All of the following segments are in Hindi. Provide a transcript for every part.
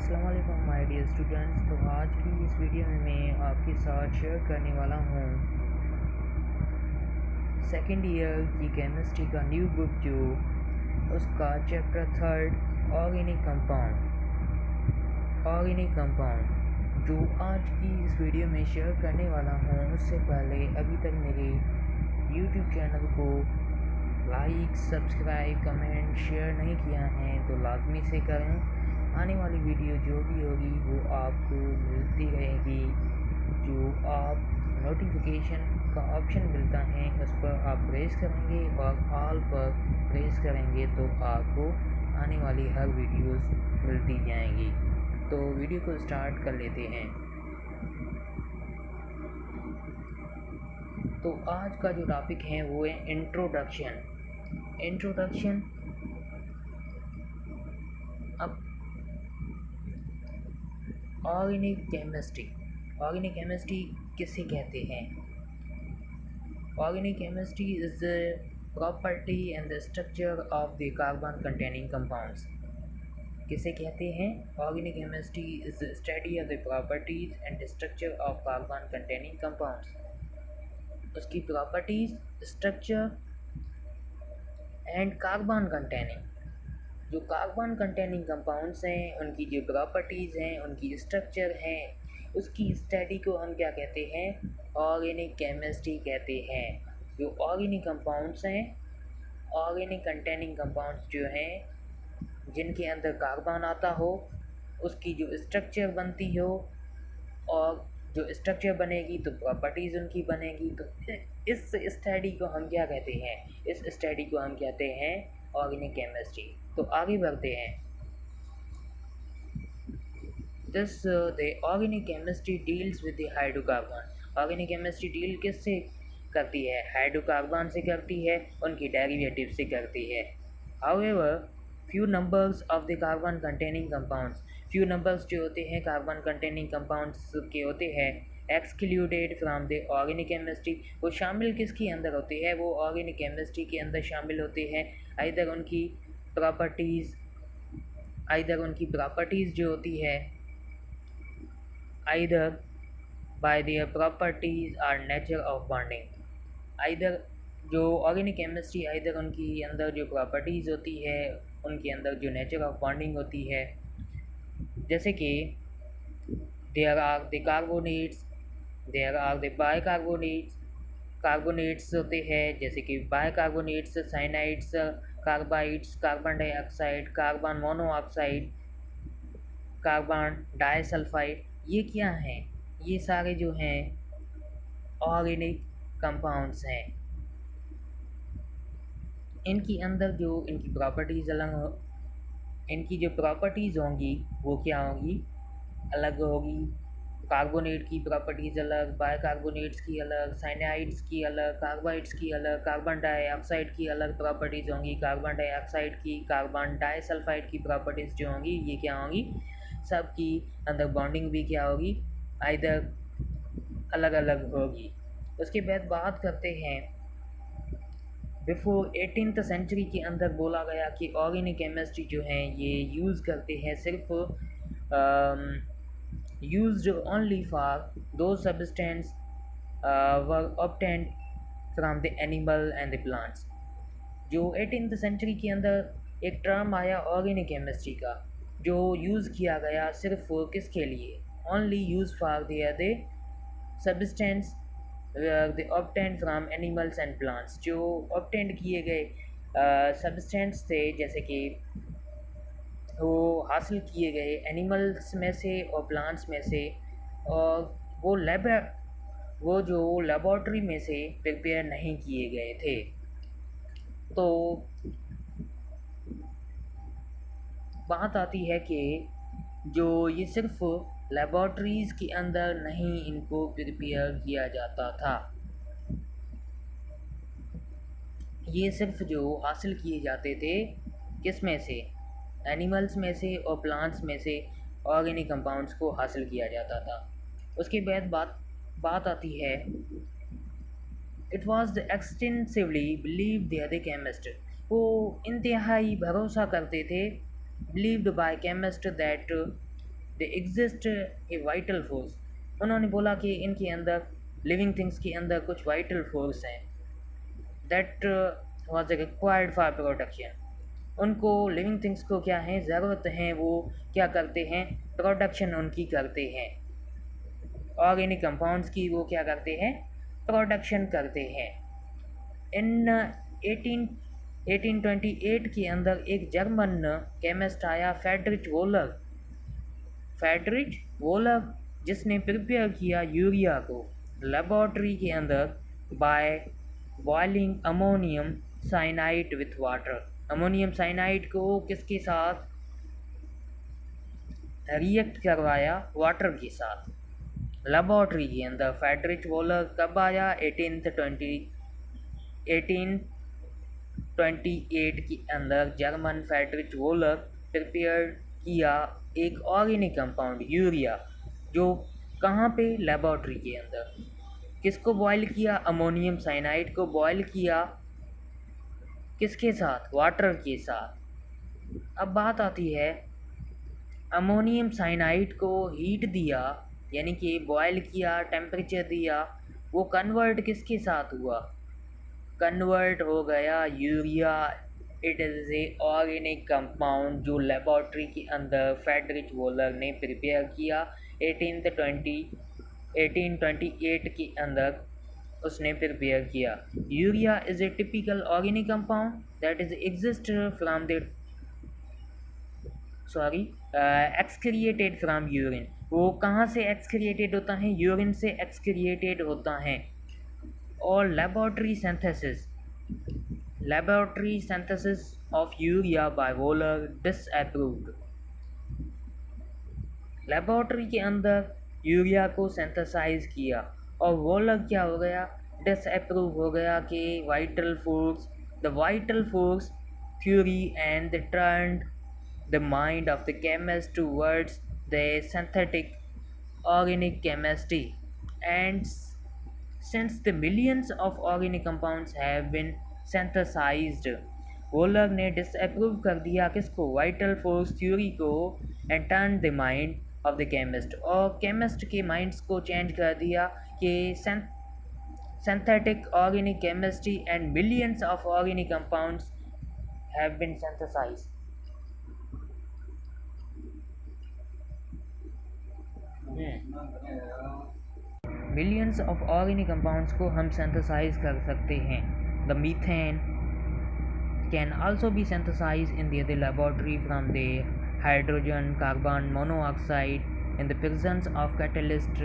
अस्सलाम वालेकुम माय डियर स्टूडेंट्स। तो आज की इस वीडियो में मैं आपके साथ शेयर करने वाला हूँ सेकेंड ईयर की केमिस्ट्री का न्यू बुक जो उसका चैप्टर थर्ड ऑर्गेनिक कंपाउंड जो आज की इस वीडियो में शेयर करने वाला हूँ। उससे पहले अभी तक मेरे यूट्यूब चैनल को लाइक, सब्सक्राइब, कमेंट, शेयर नहीं किया है तो लाजमी से करें। आने वाली वीडियो जो भी होगी वो आपको मिलती रहेगी। जो आप नोटिफिकेशन का ऑप्शन मिलता है उस पर आप प्रेस करेंगे और ऑल पर प्रेस करेंगे तो आपको आने वाली हर वीडियोस मिलती जाएंगी। तो वीडियो को स्टार्ट कर लेते हैं। तो आज का जो टॉपिक है वो है इंट्रोडक्शन। अब ऑर्गेनिक केमिस्ट्री किसे कहते हैं? Organic chemistry is the property and the structure of the carbon containing compounds. किसे कहते हैं? Organic chemistry is the study of the properties and structure of carbon containing compounds. उसकी properties, structure and carbon containing, जो कार्बन कंटेनिंग कंपाउंड्स हैं उनकी जो प्रॉपर्टीज़ हैं, उनकी स्ट्रक्चर हैं, उसकी स्टडी को हम क्या कहते हैं? ऑर्गेनिक केमिस्ट्री कहते हैं। जो ऑर्गेनिक कंपाउंड्स हैं, ऑर्गेनिक कंटेनिंग कंपाउंड्स जो हैं जिनके अंदर कार्बन आता हो, उसकी जो स्ट्रक्चर बनती हो और जो स्ट्रक्चर बनेगी तो प्रॉपर्टीज़ उनकी बनेगी। तो इस स्टडी को हम क्या कहते हैं? इस स्टडी को हम कहते हैं ऑर्गेनिक केमिस्ट्री। तो आगे बढ़ते हैं। The organic chemistry deals with the hydrocarbon. Organic chemistry deal किससे करती है? हाइड्रोकार्बन से करती है, उनकी डेरिवेटिव से करती है। However few numbers of the carbon containing compounds, few numbers जो होते हैं कार्बन कंटेनिंग कंपाउंड्स के होते हैं excluded from the organic chemistry. वो शामिल किसके अंदर होते हैं? वो ऑर्गेनिक केमिस्ट्री के अंदर शामिल होते हैं। आइदर उनकी प्रॉपर्टीज़ जो होती है, either by their properties or nature of bonding. Either जो ऑर्गेनिक केमिस्ट्री आइदर उनकी अंदर जो प्रॉपर्टीज़ होती है, उनके अंदर जो नेचर ऑफ बॉन्डिंग होती है, जैसे कि there are the carbonates, there are the bicarbonates. Carbonates होते हैं जैसे कि bicarbonates, cyanides, carbides, carbon dioxide, carbon monoxide, carbon disulphide. ये क्या हैं? ये सारे जो हैं ऑर्गेनिक कंपाउंड्स हैं। इनकी अंदर जो इनकी प्रॉपर्टीज़ इनकी जो प्रॉपर्टीज़ होंगी वो क्या होंगी? अलग होगी। कार्बोनेट की प्रॉपर्टीज़ अलग, बाइकार्बोनेट्स की अलग, साइनाइड्स की अलग, कार्बाइड्स की अलग, कार्बन डाइऑक्साइड की अलग प्रॉपर्टीज़ होंगी। कार्बन डाइऑक्साइड की, कार्बन डाइसल्फाइड की प्रॉपर्टीज़ जो होंगी ये क्या होंगी? सब की अंदर बॉन्डिंग भी क्या होगी? आइदर अलग अलग होगी। उसके बाद बात करते हैं बिफोर 18th सेंचुरी के अंदर बोला गया कि ऑर्गेनिक केमिस्ट्री जो है ये यूज़ करते हैं सिर्फ used only for those substances were obtained from the animal and the plants। जो 18th सेंचुरी के अंदर एक टर्म आया ऑर्गेनिक केमिस्ट्री का, जो यूज़ किया गया सिर्फ किसके लिए? Only use for the substance the obtained from animals and plants. जो ऑब्टेंड किए गए सब्सटेंस थे, जैसे कि वो हासिल किए गए एनिमल्स में से और प्लांट्स में से, और वो जो लेबॉर्ट्री में से प्रिपेयर नहीं किए गए थे। तो बात आती है कि जो ये सिर्फ लेबॉर्ट्रीज़ के अंदर नहीं इनको प्रिपेयर किया जाता था, ये सिर्फ जो हासिल किए जाते थे किस में से? एनिमल्स में से और प्लांट्स में से ऑर्गेनिक कंपाउंड्स को हासिल किया जाता था। उसके बाद बात आती है it was extensively believe the other chemist. वो इंतहाई भरोसा करते थे, believed by chemist that they exist a vital force. उन्होंने बोला कि इनके अंदर, लिविंग थिंग्स के अंदर कुछ वाइटल फोर्स हैं that was required for production. उनको, लिविंग थिंग्स को क्या है, ज़रूरत है, वो क्या करते हैं, प्रोडक्शन उनकी करते हैं, ऑर्गेनिक कंपाउंड्स की वो क्या करते हैं, प्रोडक्शन करते हैं। इन 18 1828 के अंदर एक जर्मन केमिस्ट आया, फेडरिच वोलर, जिसने प्रिपेयर किया यूरिया को लेबोरेटरी के अंदर by boiling ammonium cyanide with water. Ammonium cyanide को किसके साथ रिएक्ट करवाया, वाटर के साथ, लेबोरेटरी के अंदर। फेडरिच वोलर कब आया, 1828 के अंदर जर्मन फेडरिच वोलर प्रिपेयर किया एक ऑर्गेनिक कंपाउंड यूरिया, जो कहाँ पे, लेबोरेटरी के अंदर। किसको बॉयल किया, अमोनियम साइनाइड को बॉयल किया, किसके साथ, वाटर के साथ। अब बात आती है, अमोनियम साइनाइड को हीट दिया, यानी कि बॉयल किया, टेम्परेचर दिया, वो कन्वर्ट किसके साथ हुआ, कन्वर्ट हो गया urea. It is A organic compound जो लेबोरेटरी के अंदर फेडरिच वोलर ने प्रिपेयर किया 1828 के अंदर उसने प्रिपेयर किया। Urea is a typical organic compound that is exist from the excreted from urine. वो कहाँ से एक्सक्रिएटेड होता है, यूरिन से एक्सक्रिएटेड होता है। और laboratory synthesis of urea by Wohler disapproved। Laboratory के अंदर यूरिया को सिंथेसाइज किया और वोलर क्या हो गया, डिसअप्रूव हो गया कि the vital force theory and turned the mind of the chemist towards the synthetic organic chemistry, and since the millions of organic compounds have been synthesized, volar ने डिसअप्रूव कर दिया किसको, वाइटल फोर्स थ्योरी को, and turn the mind of the chemist, और केमिस्ट के माइंड्स को चेंज कर दिया कि synthetic organic chemistry and millions of organic compounds have been synthesized। Millions of organic compounds को हम सिंथेसाइज कर सकते हैं। The methane can also be synthesize in the laboratory from the hydrogen carbon monoxide in the presence of catalyst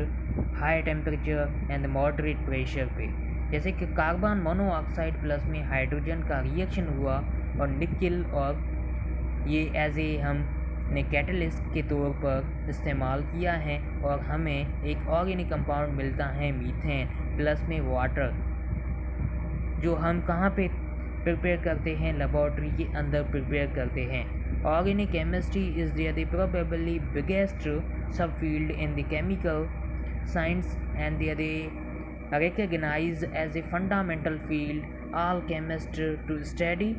high temperature and moderate pressure पे। जैसे कि कार्बन मोनोऑक्साइड प्लस में हाइड्रोजन का रिएक्शन हुआ और निकल, और ये एज ए हम ने कैटलिस्ट के तौर पर इस्तेमाल किया है, और हमें एक ऑर्गेनिक कंपाउंड मिलता है मीथेन प्लस में वाटर, जो हम कहाँ पे प्रिपेयर करते हैं, लेबोरेटरी के अंदर प्रिपेयर करते हैं। Organic chemistry is the probably biggest sub field in the chemical science and they recognized as a fundamental field all chemists to study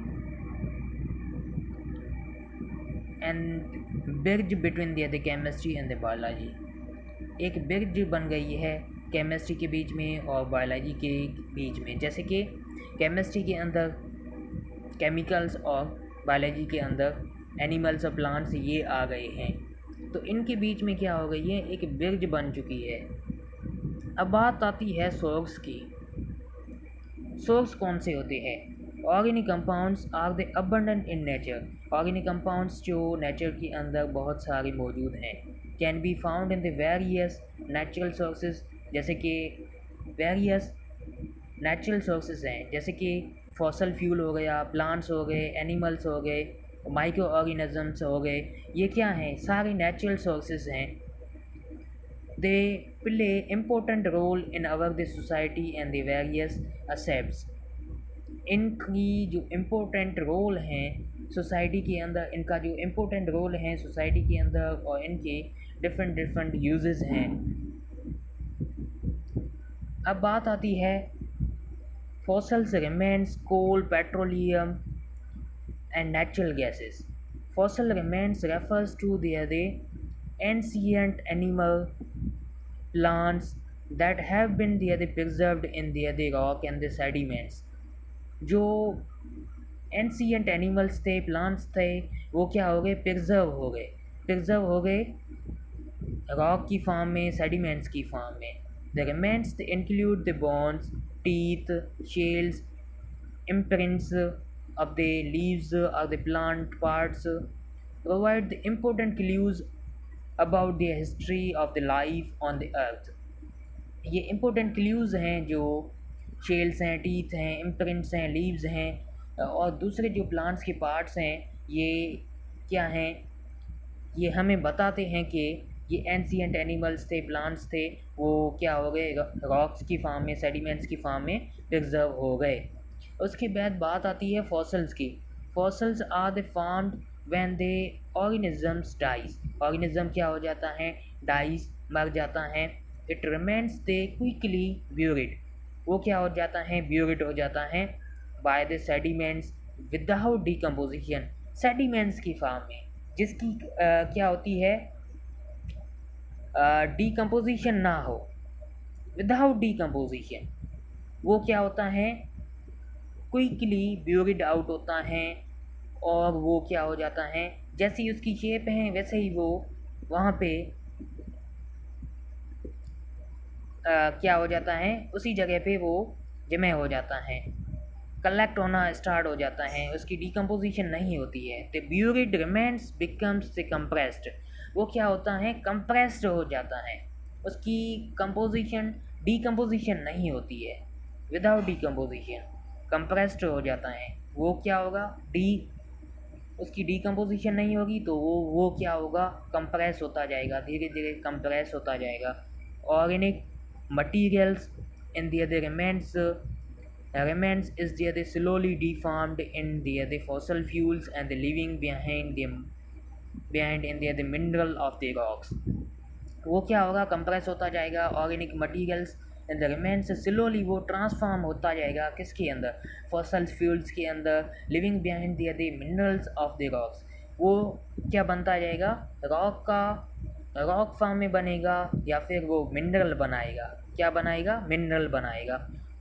and bridge between the chemistry and the biology। एक ब्रिज बन गई है केमिस्ट्री के बीच में और बायोलॉजी के बीच में। जैसे कि केमिस्ट्री के अंदर केमिकल्स और बायोलॉजी के अंदर एनिमल्स और प्लांट्स ये आ गए हैं, तो इनके बीच में क्या हो गई है, एक ब्रिज बन चुकी है। अब बात आती है सोर्स की। सोर्स कौन से होते हैं? Organic compounds are the abundant in nature. Organic compounds जो नेचर के अंदर बहुत सारे मौजूद हैं, can be found in the various natural sources. जैसे कि वेरियस नेचुरल सोर्सेज हैं, जैसे कि फॉसल फ्यूल हो गया, प्लांट्स हो गए, एनिमल्स हो गए, माइक्रो ऑर्गेनिजम्स हो गए, ये क्या हैं, सारे नेचुरल सोर्सेज हैं। They play important role in our the society and the various aspects. इनकी जो इम्पोर्टेंट रोल हैं सोसाइटी के अंदर, इनका जो इम्पोर्टेंट रोल है सोसाइटी के अंदर, और इनके डिफरेंट यूजेस हैं। अब बात आती है fossils remains, coal, petroleum and natural gases. Fossil remains refers to the ancient animal, plants that have been there they preserved in there the rock and the sediments. जो एंशियंट एनिमल्स थे, प्लांट्स थे, वो क्या हो गए, प्रिजर्व हो गए रॉक की फॉर्म में, सेडिमेंट्स की फॉर्म में. The remains include the bones, teeth, shells, imprints of the leaves or the plant parts, provide the important clues about the history of the life on the earth. ये important clues हैं जो शेल्स हैं, टीथ हैं, इम्प्रिंट्स हैं, लीव्स हैं और दूसरे जो प्लांट्स के पार्ट्स हैं, ये क्या हैं, ये हमें बताते हैं कि ये एंशियंट एनिमल्स थे, प्लांट्स थे, वो क्या हो गए, रॉक्स की फॉर्म में, सेडिमेंट्स की फॉर्म में प्रिजर्व हो गए. उसके बाद बात आती है फॉसल्स की. Fossils are the formed when they organisms dies. Organism क्या हो जाता है, डाइज, मर जाता है. It remains they quickly buried. वो क्या हो जाता है, ब्यूरिड हो जाता है by the sediments without decomposition. Sediments की फॉर्म में जिसकी क्या होती है, डिकम्पोजिशन ना हो, विदाउट डिकम्पोजिशन, वो क्या होता है, क्विकली ब्यूरिड आउट होता है और वो क्या हो जाता है, जैसी उसकी शेप है वैसे ही वो वहाँ पे क्या हो जाता है, उसी जगह पे वो जमा हो जाता है, कलेक्ट होना स्टार्ट हो जाता है, उसकी डिकम्पोजिशन नहीं होती है. The buried remains becomes the compressed. वो क्या होता है, कंप्रेस्ड हो जाता है, उसकी कंपोजिशन, डिकम्पोजिशन नहीं होती है, विदाउट डिकम्पोजिशन कंप्रेस्ड हो जाता है. वो क्या होगा, उसकी डिकम्पोजिशन नहीं होगी तो वो क्या होगा, कंप्रेस होता जाएगा, धीरे धीरे कंप्रेस होता जाएगा. Organic materials in the remains is the slowly deformed in the fossil fuels and the living behind in the mineral of the rocks. वो क्या होगा, कंप्रेस होता जाएगा. Organic materials in the remains slowly वो ट्रांसफॉर्म होता जाएगा किसके अंदर, फॉसल फ्यूल्स के अंदर, living behind the minerals of the rocks. वो क्या बनता जाएगा, रॉक फॉर्म में बनेगा या फिर वो मिनरल बनाएगा. क्या बनाएगा, मिनरल बनाएगा.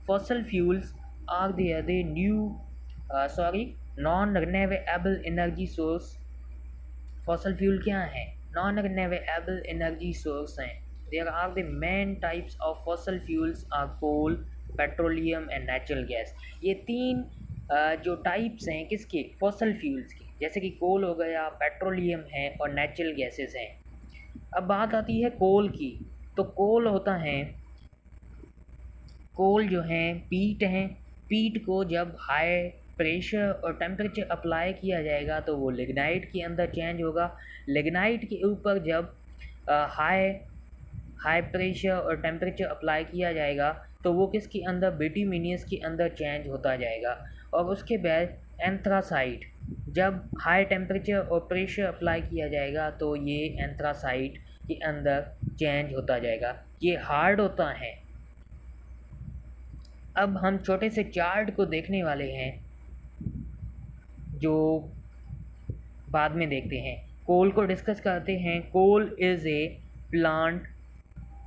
Fossil fuels are the non renewable energy source. Fossil fuel क्या है, नॉन रिन्यूएबल एनर्जी सोर्स हैं. There are the main types of fossil fuels are coal, petroleum and natural gas. ये तीन जो टाइप्स हैं किसके, फॉसल फ्यूल्स की, जैसे कि कोल हो गया, पेट्रोलियम है और नेचुरल गैसेस हैं. अब बात आती है कोल की. तो कोल होता है, कोल जो हैं पीट हैं. पीट को जब हाई प्रेशर और टेम्परेचर अप्लाई किया जाएगा तो वो लिग्नाइट के अंदर चेंज होगा. लिग्नाइट के ऊपर जब हाई प्रेशर और टेम्परेचर अप्लाई किया जाएगा तो वो किसके अंदर, बिटुमिनियस के अंदर चेंज होता जाएगा. और उसके बाद एंथ्रासाइट, जब हाई टेम्परेचर और प्रेशर अप्लाई किया जाएगा तो ये एंथ्रासाइट के अंदर चेंज होता जाएगा. ये हार्ड होता है. अब हम छोटे से चार्ट को देखने वाले हैं जो बाद में देखते हैं. कोल को डिस्कस करते हैं. Coal is a plant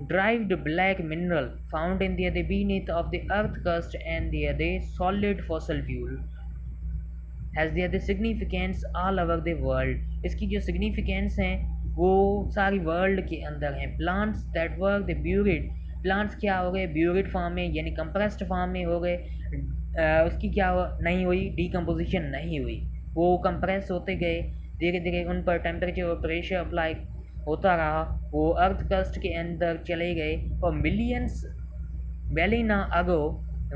derived black mineral found in the beneath of the earth crust and the solid fossil fuel has the significance all over the world. इसकी जो significance हैं वो सारी वर्ल्ड के अंदर हैं. plants that were the buried, plants क्या हो गए, ब्यूरिड फॉर्म में यानी कंप्रेस्ड फॉर्म में हो गए. उसकी क्या नहीं हुई, डिकम्पोजिशन नहीं हुई, वो कंप्रेस होते गए, धीरे धीरे उन पर टेम्परेचर और प्रेशर अप्लाई होता रहा, वो अर्थ क्रस्ट के अंदर चले गए और millions billion ago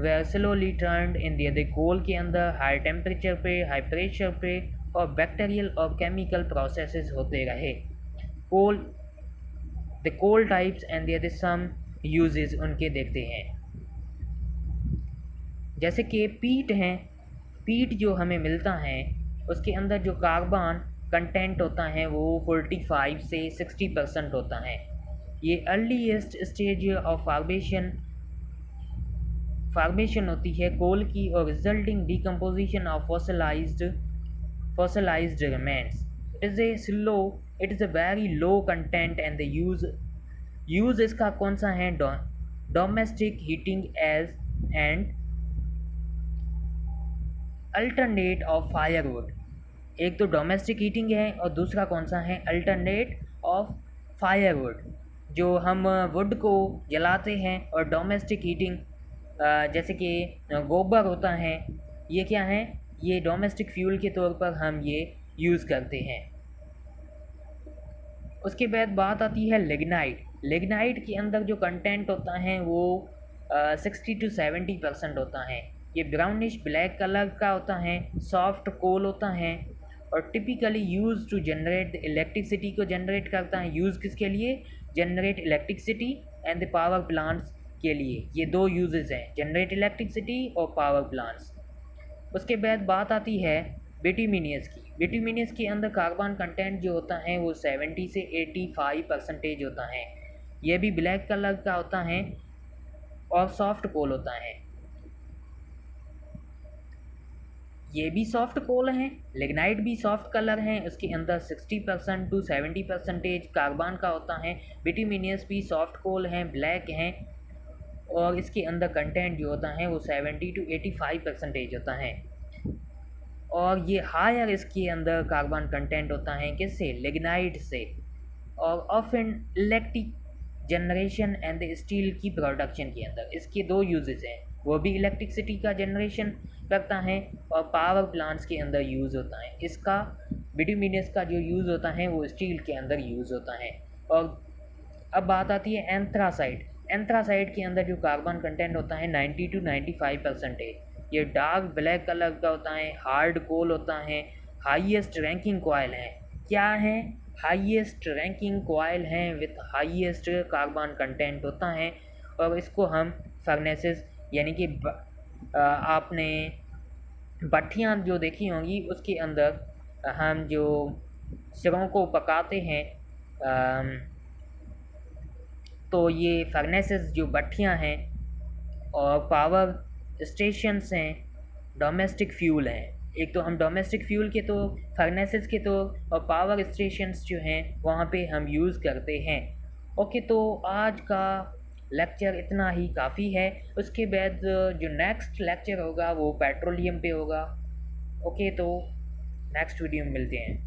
they slowly turned in the coal के अंदर हाई टेम्परेचर पे, हाई प्रेशर पे और बैक्टीरियल और केमिकल प्रोसेसेस होते रहे. Coal, the coal types and the some uses उनके देखते हैं. जैसे कि पीट हैं, पीट जो हमें मिलता है उसके अंदर जो कार्बन कंटेंट होता है वो 45 से 60% होता है. ये अर्लीस्ट स्टेज ऑफ फार्मेशन होती है कोल की और resulting decomposition of fossilised remains. It is a slow it is a very low content and the use इसका कौन सा है, domestic heating as and alternate of firewood. एक तो डोमेस्टिक हीटिंग है और दूसरा कौन सा है, अल्टरनेट ऑफ फायरवुड। जो हम वुड को जलाते हैं, और डोमेस्टिक हीटिंग जैसे कि गोबर होता है, ये क्या है, ये डोमेस्टिक फ्यूल के तौर पर हम ये यूज़ करते हैं। उसके बाद बात आती है लिग्नाइट। लिग्नाइट के अंदर जो कंटेंट होता है वो 60 to 70% होता है। ये ब्राउनिश ब्लैक कलर का होता है, सॉफ्ट कोल होता है, और typically use to generate electricity को जनरेट करता है। यूज़ किसके लिए, generate electricity and the power plants के लिए। ये दो यूजेस हैं, जनरेट इलेक्ट्रिसिटी और पावर प्लांट्स। उसके बाद बात आती है बिटुमिनियस की। बिटुमिनियस के अंदर कार्बन कंटेंट जो होता है वो 70 से 85% होता है। यह भी ब्लैक कलर का होता है और सॉफ्ट कोल होता है। ये भी सॉफ्ट कोल है, लिग्नाइट भी सॉफ्ट कलर है, उसके अंदर 60% to 70% कार्बन का होता है। बिटुमिनियस भी सॉफ्ट कोल हैं, ब्लैक हैं, और इसके अंदर कंटेंट जो होता है वो 70 to 85% होता है। और ये हायर इसके अंदर कार्बन कंटेंट होता है किससे, लिग्नाइट से। और often electric generation and steel की प्रोडक्शन के अंदर इसके दो यूजेस हैं, वो भी इलेक्ट्रिसिटी का जनरेशन करता है और पावर प्लांट्स के अंदर यूज़ होता है। इसका बिटुमिनस का जो यूज़ होता है वो स्टील के अंदर यूज़ होता है। और अब बात आती है एंथ्रासाइड। एंथ्रासाइड के अंदर जो कार्बन कंटेंट होता है 90 to 95%। ये डार्क ब्लैक कलर का होता है, हार्ड कोल होता है, हाईएस्ट रैंकिंग कॉयल है। क्या है, हाईएस्ट रैंकिंग कॉयल है विथ हाईएस्ट कार्बन कंटेंट होता है। और इसको हम फर्नेसेस यानी कि आपने भट्ठियाँ जो देखी होंगी उसके अंदर हम जो सिरों को पकाते हैं, तो ये फर्नेसेस जो भट्ठियाँ हैं और पावर स्टेशंस हैं, डोमेस्टिक फ्यूल हैं। एक तो हम डोमेस्टिक फ्यूल के तो फर्नेसेस के तो और पावर स्टेशंस जो हैं वहाँ पे हम यूज़ करते हैं। ओके, तो आज का लेक्चर इतना ही काफ़ी है। उसके बाद जो नेक्स्ट लेक्चर होगा वो पेट्रोलियम पे होगा। ओके, तो नेक्स्ट वीडियो में मिलते हैं।